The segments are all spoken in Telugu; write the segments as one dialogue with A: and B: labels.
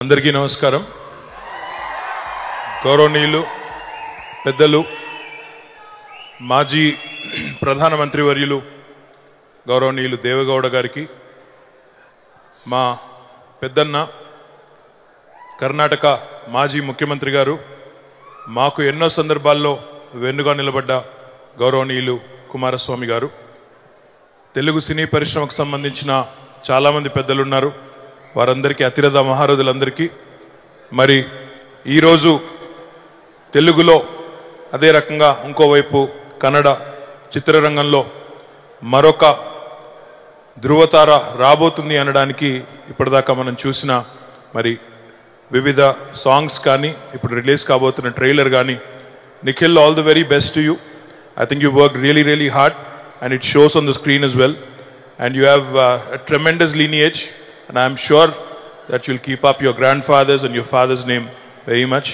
A: అందరికీ నమస్కారం. గౌరవనీయులు పెద్దలు మాజీ ప్రధానమంత్రి వర్యులు గౌరవనీయులు దేవేగౌడ గారికి, మా పెద్దన్న కర్ణాటక మాజీ ముఖ్యమంత్రి గారు, మాకు ఎన్నో సందర్భాల్లో వెన్నుగా నిలబడ్డ గౌరవనీయులు కుమారస్వామి గారు, తెలుగు సినీ పరిశ్రమకు సంబంధించిన చాలామంది పెద్దలు ఉన్నారు, వారందరికీ అతిరథ మహారథులందరికీ, మరి ఈరోజు తెలుగులో అదే రకంగా ఇంకోవైపు కన్నడ చిత్రరంగంలో మరొక ధృవతార రాబోతుంది అనడానికి ఇప్పటిదాకా మనం చూసిన మరి వివిధ సాంగ్స్ కానీ ఇప్పుడు రిలీజ్ కాబోతున్న ట్రైలర్ కానీ, Nikhil, all the very best to you. I think you worked really hard and it shows on the screen as well, and you have a tremendous lineage, and I am sure that you'll keep up your grandfather's and your father's name very much.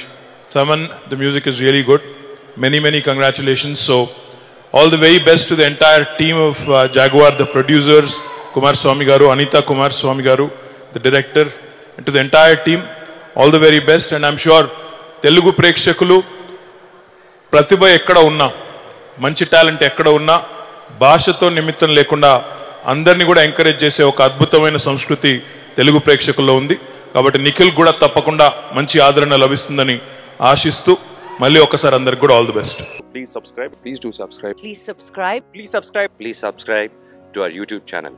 A: Thaman, the music is really good. Many congratulations. So all the very best to the entire team of Jaguar, the producers, Kumar Swami garu, Anita Kumar Swami garu, the director, and to the entire team, all the very best. And I'm sure Telugu prekshakulu pratibha ekkada unna, మంచి టాలెంట్ ఎక్కడ ఉన్నా భాషతో నిమిత్తం లేకుండా అందరినీ కూడా ఎంకరేజ్ చేసే ఒక అద్భుతమైన సంస్కృతి తెలుగు ప్రేక్షకుల్లో ఉంది. కాబట్టి నిఖిల్ కూడా తప్పకుండా మంచి ఆదరణ లభిస్తుందని ఆశిస్తూ మళ్ళీ ఒకసారి అందరికి కూడా all the best.
B: Please subscribe. Please do subscribe.
C: Please subscribe.
B: Please subscribe. Please subscribe to our YouTube channel.